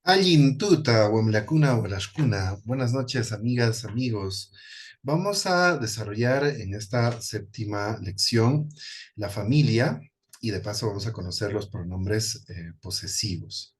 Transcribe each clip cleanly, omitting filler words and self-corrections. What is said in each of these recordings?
Tuta, Wamlacuna, Hualashcuna. Buenas noches, amigas, amigos. Vamos a desarrollar en esta séptima lección la familia y de paso vamos a conocer los pronombres posesivos.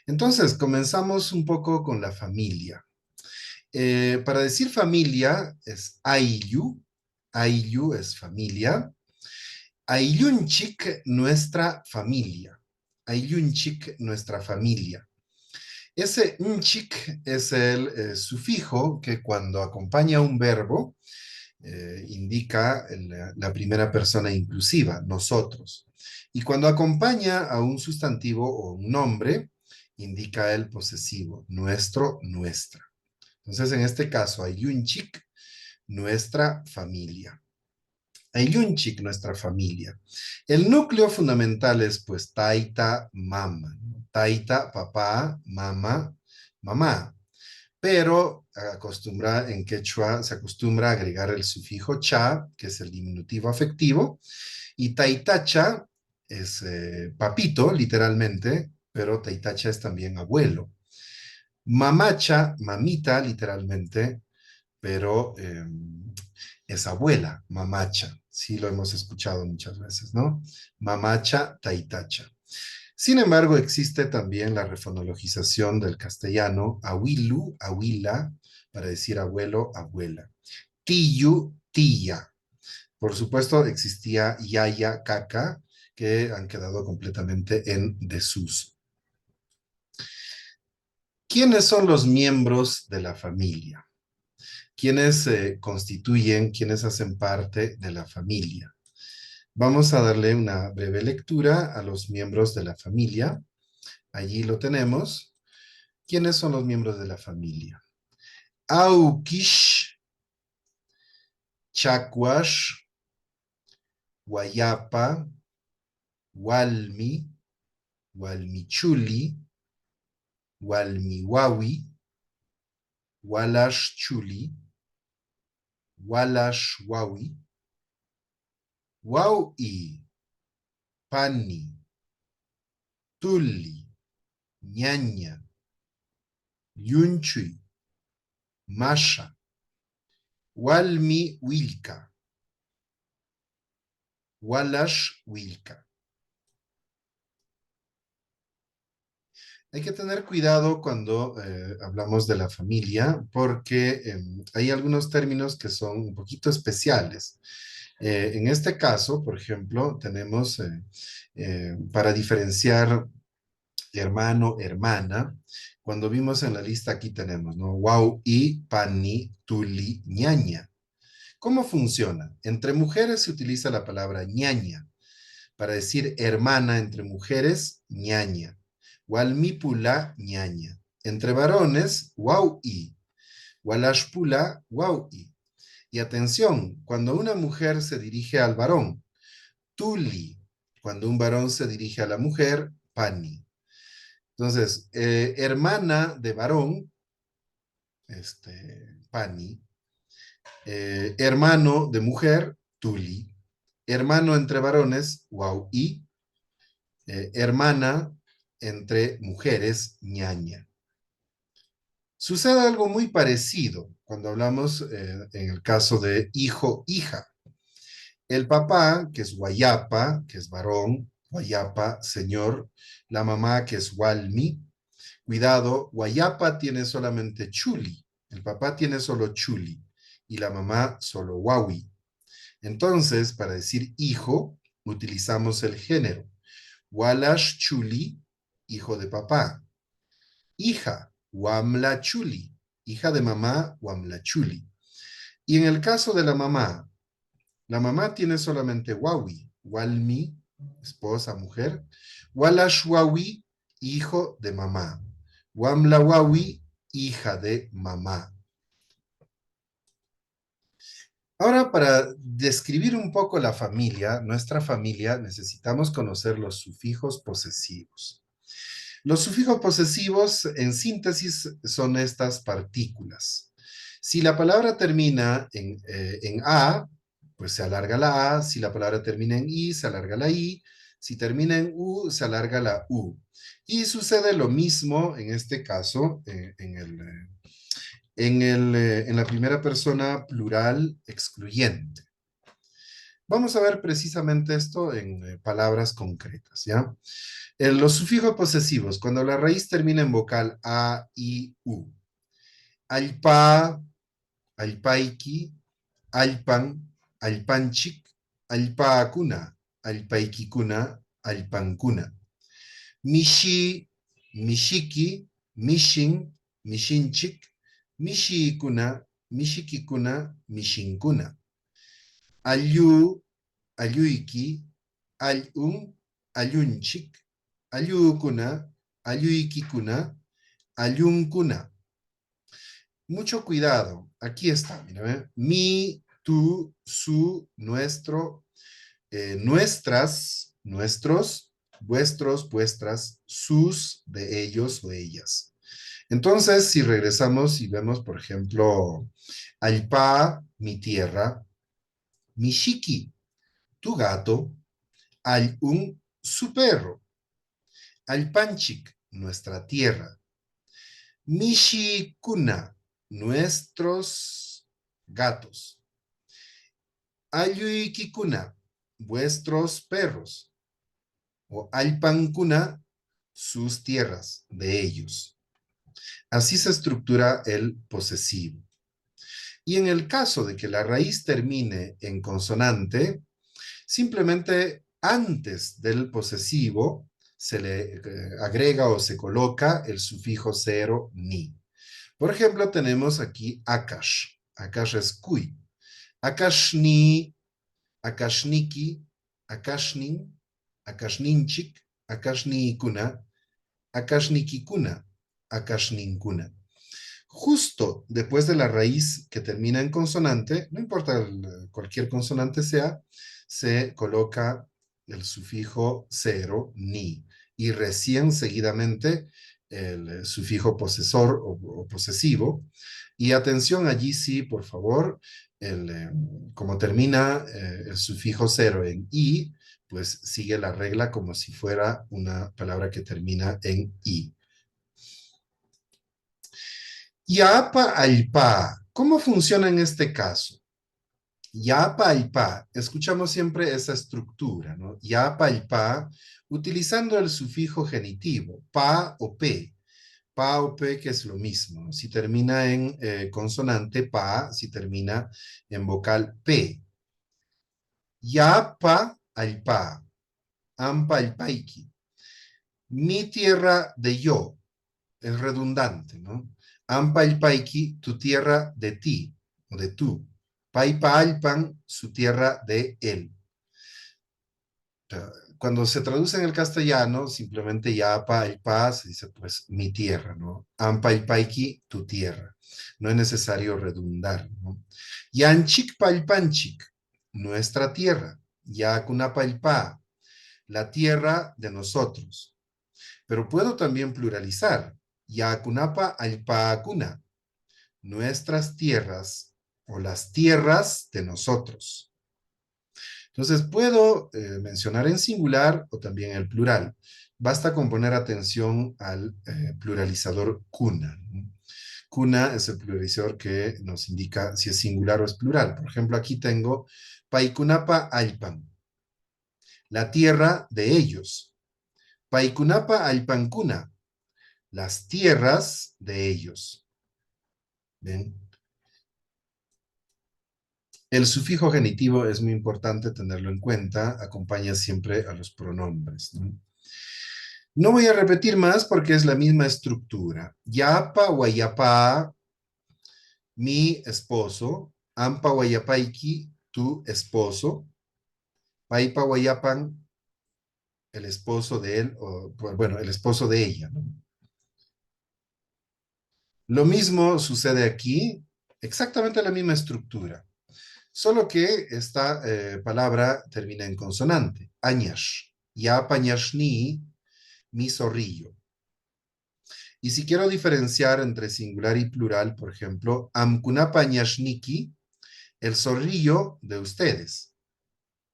Entonces, comenzamos un poco con la familia. Para decir familia es Ayllu. Ayllu es familia. Ayllunchik, nuestra familia. Ayllunchik, nuestra familia. Ese nchik es el sufijo que cuando acompaña un verbo indica la primera persona inclusiva, nosotros. Y cuando acompaña a un sustantivo o un nombre, indica el posesivo, nuestro, nuestra. Entonces, en este caso, ayunchik, nuestra familia. Ayunchik, nuestra familia. El núcleo fundamental es pues taita, mama. Taita, papá, mama, mamá. Pero en quechua se acostumbra a agregar el sufijo cha, que es el diminutivo afectivo, y taitacha es papito, literalmente, pero taitacha es también abuelo. Mamacha, mamita, literalmente, pero es abuela, mamacha. Sí, lo hemos escuchado muchas veces, ¿no? Mamacha, taitacha. Sin embargo, existe también la refonologización del castellano awilu, abuela, para decir abuelo, abuela. Tiyu, tía. Por supuesto, existía yaya, caca, que han quedado completamente en desuso. ¿Quiénes son los miembros de la familia? ¿Quiénes constituyen, quiénes hacen parte de la familia? Vamos a darle una breve lectura a los miembros de la familia. Allí lo tenemos. ¿Quiénes son los miembros de la familia? Aukish, Chakwash, Guayapa, Walmi, Walmichuli, Walmiwawi, Walash Chuli, Walash Wawi, Waui, Pani, Tuli, Ñaña, Yunchui, Masha, Walmi Wilka, Walash Wilka. Hay que tener cuidado cuando hablamos de la familia porque hay algunos términos que son un poquito especiales. En este caso, por ejemplo, tenemos para diferenciar hermano, hermana, cuando vimos en la lista aquí tenemos, ¿no? Wau, y, pani, tuli, ñaña. ¿Cómo funciona? Entre mujeres se utiliza la palabra ñaña. Para decir hermana entre mujeres, ñaña. Walmipula, ñaña. Entre varones, wau-i. Walashpula, wau-i. Y atención, cuando una mujer se dirige al varón, tuli. Cuando un varón se dirige a la mujer, pani. Entonces, hermana de varón, pani. Hermano de mujer, tuli. Hermano entre varones, wau-i. Hermana entre mujeres, ñaña. Sucede algo muy parecido cuando hablamos en el caso de hijo, hija. El papá, que es guayapa, que es varón, guayapa, señor. La mamá, que es walmi. Cuidado, guayapa tiene solamente chuli. El papá tiene solo chuli y la mamá solo wawi. Entonces, para decir hijo, utilizamos el género. Walash chuli, hijo de papá. Hija, Wamla Chuli, hija de mamá, Wamla Chuli. Y en el caso de la mamá tiene solamente Wawi, Walmi, esposa, mujer, Walash Wawi, hijo de mamá, Wamla Wawi, hija de mamá. Ahora, para describir un poco la familia, nuestra familia, necesitamos conocer los sufijos posesivos. Los sufijos posesivos, en síntesis, son estas partículas. Si la palabra termina en A, pues se alarga la A. Si la palabra termina en I, se alarga la I. Si termina en U, se alarga la U. Y sucede lo mismo en este caso en la primera persona plural excluyente. Vamos a ver precisamente esto en palabras concretas, ¿ya? Los sufijos posesivos, cuando la raíz termina en vocal A, I, U. Alpa, alpaiki, alpan, alpanchik, alpaakuna, alpaikikuna, alpankuna. Mishi, mishiki, mishin, mishinchik, mishikuna, mishikikuna, mishinkuna. Ayu, ayuiki, ayun, ayunchik, ayukuna, ayuikikuna, ayunkuna. Mucho cuidado. Aquí está, mira, ¿ve? Mi, tú, su, nuestro, nuestras, nuestros, vuestros, vuestras, sus, de ellos o ellas. Entonces, si regresamos y vemos, por ejemplo, Alpa, mi tierra, Mishiki, tu gato, Alun, su perro, Alpanchik, nuestra tierra, Mishikuna, nuestros gatos, Ayuikikuna, vuestros perros, o Alpankuna, sus tierras, de ellos. Así se estructura el posesivo. Y en el caso de que la raíz termine en consonante, simplemente antes del posesivo se le agrega o se coloca el sufijo cero ni. Por ejemplo, tenemos aquí akash. Akash es cuy. Akashni, akashniki, akashnin, akashninchik, akashnikuna, akashnikikuna, akashninkuna. Justo después de la raíz que termina en consonante, no importa cualquier consonante sea, se coloca el sufijo cero, ni, y recién seguidamente el sufijo posesor o posesivo. Y atención allí sí, por favor, como termina el sufijo cero en i, pues sigue la regla como si fuera una palabra que termina en i. Yapa alpa. ¿Cómo funciona en este caso? Yapa alpa. Escuchamos siempre esa estructura, ¿no? Yapa alpa, utilizando el sufijo genitivo, pa o pe. Pa o pe, que es lo mismo, ¿no? Si termina en consonante, pa, si termina en vocal pe. Yapa alpa. Ampa alpaiki. Mi tierra de yo. Es redundante, ¿no? Ampa el paiki, tu tierra de ti, o de tú. Paipa alpan, su tierra de él. Cuando se traduce en el castellano, simplemente yapa el pa, se dice pues mi tierra, ¿no? Ampa el paiki, tu tierra. No es necesario redundar, ¿no? Yanchik palpanchik, nuestra tierra. Yakunapa el pa, la tierra de nosotros. Pero puedo también pluralizar. Yakunapa alpaakuna, nuestras tierras o las tierras de nosotros. Entonces puedo mencionar en singular o también el plural. Basta con poner atención al pluralizador kuna. Kuna es el pluralizador que nos indica si es singular o es plural. Por ejemplo, aquí tengo Paikunapa alpan, la tierra de ellos. Paikunapa alpankuna, las tierras de ellos. ¿Ven? El sufijo genitivo es muy importante tenerlo en cuenta, acompaña siempre a los pronombres, ¿no? No voy a repetir más porque es la misma estructura. Yapa guayapa, mi esposo. Ampa guayapaiki, tu esposo. Paipa guayapan, el esposo de él, o bueno, el esposo de ella, ¿no? Lo mismo sucede aquí, exactamente la misma estructura. Solo que esta palabra termina en consonante. Añash. Ya pañashni, mi zorrillo. Y si quiero diferenciar entre singular y plural, por ejemplo, amkuna pañashniki, el zorrillo de ustedes.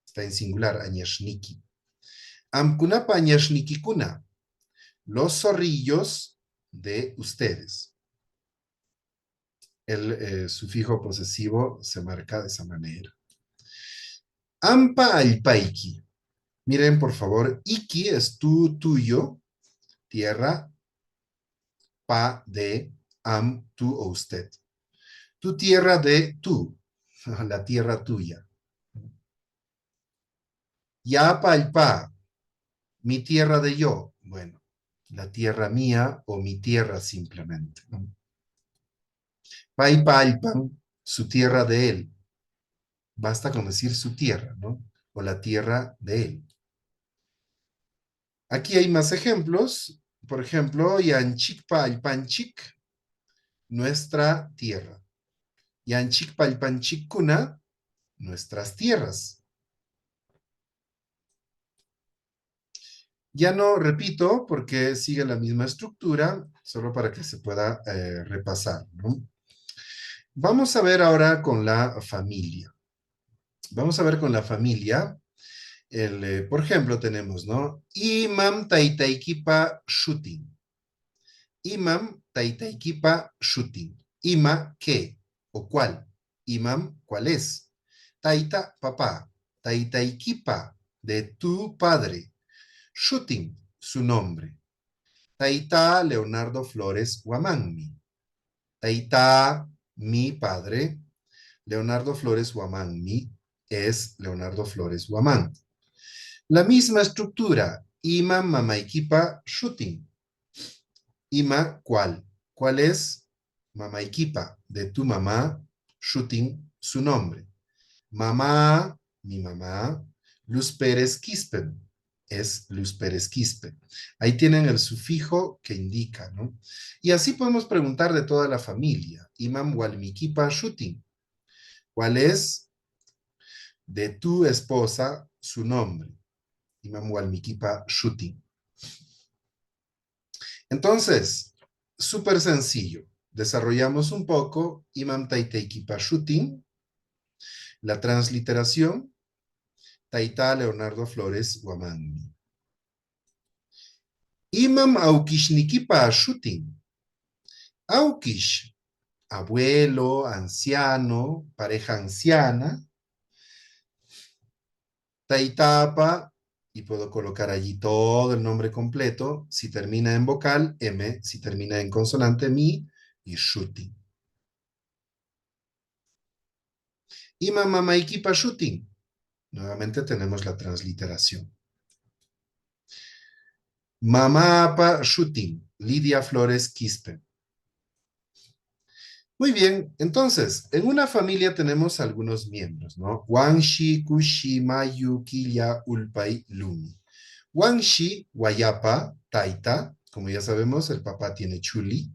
Está en singular, añashniki. Amkunapa ñashnikikuna, los zorrillos de ustedes. El sufijo posesivo se marca de esa manera. Ampa alpaiki. Miren, por favor, iki es tú, tuyo, tierra, pa de am, tú o usted. Tu tierra de tú, la tierra tuya. Ya palpa, mi tierra de yo. Bueno, la tierra mía o mi tierra simplemente. Pai palpan, su tierra de él. Basta con decir su tierra, ¿no? O la tierra de él. Aquí hay más ejemplos. Por ejemplo, Yanchik palpanchik, nuestra tierra. Yanchik palpanchik kuna, nuestras tierras. Ya no repito porque sigue la misma estructura, solo para que se pueda repasar, ¿no? Vamos a ver ahora con la familia. Vamos a ver con la familia. Por ejemplo, tenemos, ¿no? Imam taitaikipa shooting. Imam taitaikipa shooting. Ima, ¿qué? ¿O cuál? Imam, ¿cuál es? Taita, papá. Taitaikipa, de tu padre. Shooting, su nombre. Taita Leonardo Flores Huamangmi. Taita, mi padre. Leonardo Flores Huamangmi es Leonardo Flores Huamán. La misma estructura. Ima Mamaikipa Shooting. Ima, ¿cuál? ¿Cuál es? Mamaikipa, de tu mamá. Shooting, su nombre. Mamá, mi mamá. Luz Pérez Quispe, es Luz Pérez Quispe. Ahí tienen el sufijo que indica, ¿no? Y así podemos preguntar de toda la familia. Imam Walmikipa Shooting. ¿Cuál es? De tu esposa, su nombre. Imam Walmikipa Shooting. Entonces, súper sencillo. Desarrollamos un poco Imam Taiteikipa Shooting, la transliteración, Taita Leonardo Flores Guamani. Imam Aukishnikipa Shooting. Aukish, abuelo, anciano, pareja anciana. Taitapa, y puedo colocar allí todo el nombre completo. Si termina en vocal, M. Si termina en consonante, mi. Y shooting. Imam Mamaikipa Shooting. Nuevamente tenemos la transliteración. Mamapa Shooting. Lidia Flores Quispe. Muy bien, entonces, en una familia tenemos algunos miembros, ¿no? Wangshi, Kushi, Mayu, Quilla, Ulpay, Lumi. Wangshi, Guayapa, Taita, como ya sabemos, el papá tiene Chuli.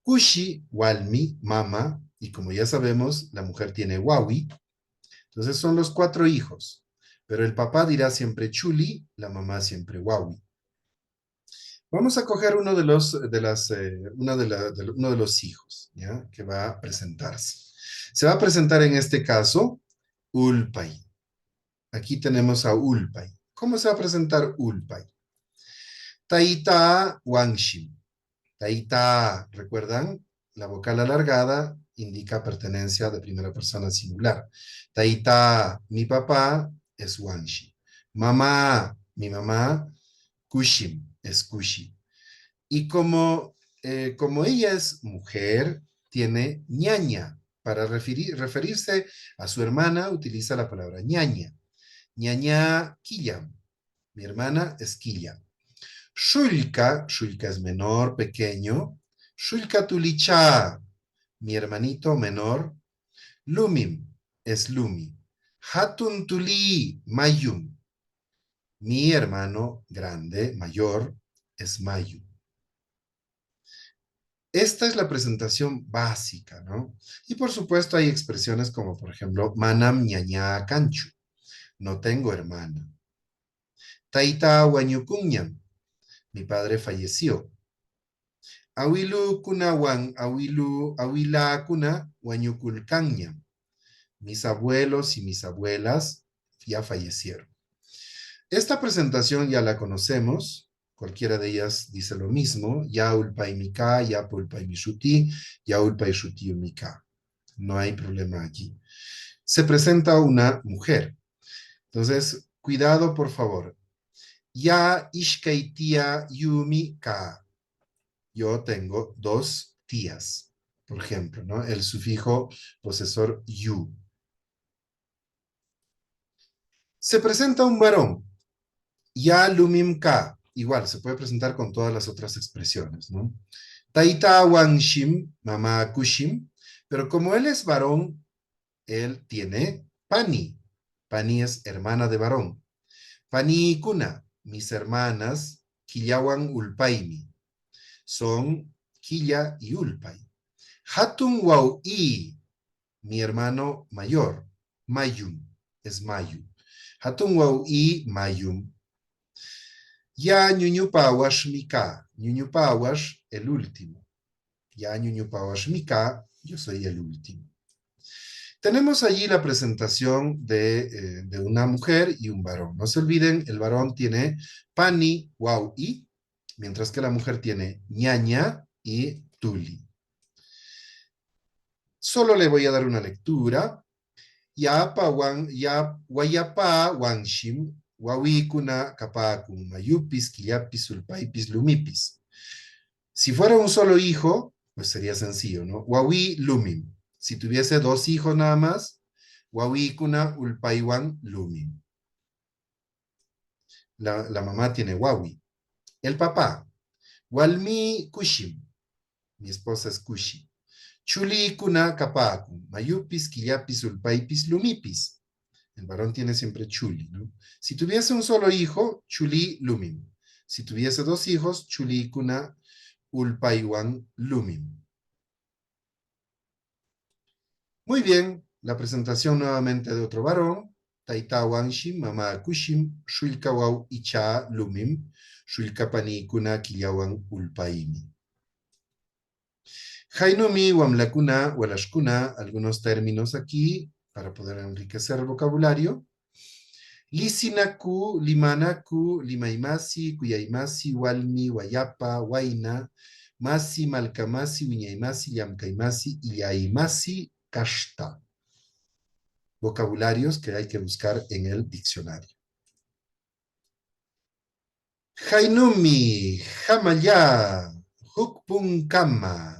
Kushi, Walmi, Mama, y como ya sabemos, la mujer tiene Wawi. Entonces son los 4 hijos, pero el papá dirá siempre Chuli, la mamá siempre Wawi. Vamos a coger uno de los hijos, ¿ya? Que va a presentarse. Se va a presentar en este caso Ulpay. Aquí tenemos a Ulpay. ¿Cómo se va a presentar Ulpay? Taita Wangshim. Taita, ¿recuerdan? La vocal alargada indica pertenencia de primera persona singular. Taita, mi papá, es Wangshi. Mamá, mi mamá, Kushim, es Kushi. Y como ella es mujer, tiene ñaña. Para referirse a su hermana, utiliza la palabra ñaña. Ñaña Quilla. Mi hermana es Quilla. Shulka, Shulka es menor, pequeño. Shulka Tulicha, mi hermanito menor. Lumim es Lumi. Hatun Tuli, Mayum. Mi hermano grande, mayor, es Mayu. Esta es la presentación básica, ¿no? Y por supuesto hay expresiones como, por ejemplo, manam ñaña canchu, no tengo hermana. Taita wañukuñam, mi padre falleció. Awilu kunawan, awila kuna wañukulkanñam, mis abuelos y mis abuelas ya fallecieron. Esta presentación ya la conocemos. Cualquiera de ellas dice lo mismo. Ya ulpai mika, ya pulpai mishuti, ya ulpai shuti mika. No hay problema aquí. Se presenta una mujer. Entonces, cuidado, por favor. Ya ishkaitia yumi ka. Yo tengo dos tías, por ejemplo, ¿no? El sufijo posesor yu. Se presenta un varón. Ya lumim ka. Igual, se puede presentar con todas las otras expresiones, ¿no? Taita wanshim, mamá kushim. Pero como él es varón, él tiene pani. Pani es hermana de varón. Pani kuna, mis hermanas, killawan ulpaimi. Son Quilla y Ulpay. Hatun Wau I, mi hermano mayor, Mayum, es Mayu. Hatun Wau I, Mayum. Ya Ñuñupawash Mika, Ñuñupawash, el último. Ya Ñuñupawash Mika, yo soy el último. Tenemos allí la presentación de una mujer y un varón. No se olviden, el varón tiene Pani, Wau I, mientras que la mujer tiene ñaña y tuli. Solo le voy a dar una lectura. Ya pa wan, ya wayapa wanshim, wawikuna kapakun, mayupis, quillapis, ulpaipis, lumipis. Si fuera un solo hijo, pues sería sencillo, ¿no? Wawi lumim. Si tuviese dos hijos nada más, wawikuna ulpaiwan lumim. La mamá tiene wawi. El papá, walmi kushim. Mi esposa es kushi. Chuli kuna kapakun, mayupis, quillapis, ulpaipis, lumipis. El varón tiene siempre chuli, ¿no? Si tuviese un solo hijo, chuli lumim. Si tuviese dos hijos, chuli kuna ulpaiwan lumim. Muy bien, la presentación nuevamente de otro varón. Taita wanshim, mama kushim, shulkawau icha lumim, shulkapani kuna killawan ulpaimi. Jainumi, Wamlakuna, Walashkuna, algunos términos aquí para poder enriquecer el vocabulario. Lisinaku, Limanaku, Limaimasi, Kuyaimasi, Walmi, Wayapa, Waina, Masi, Malkamasi, Wiñaimasi, Yamkaimasi, Iyaimasi, Kashta. Vocabularios que hay que buscar en el diccionario. Jainumi, Jamaya, Hukpun Kama,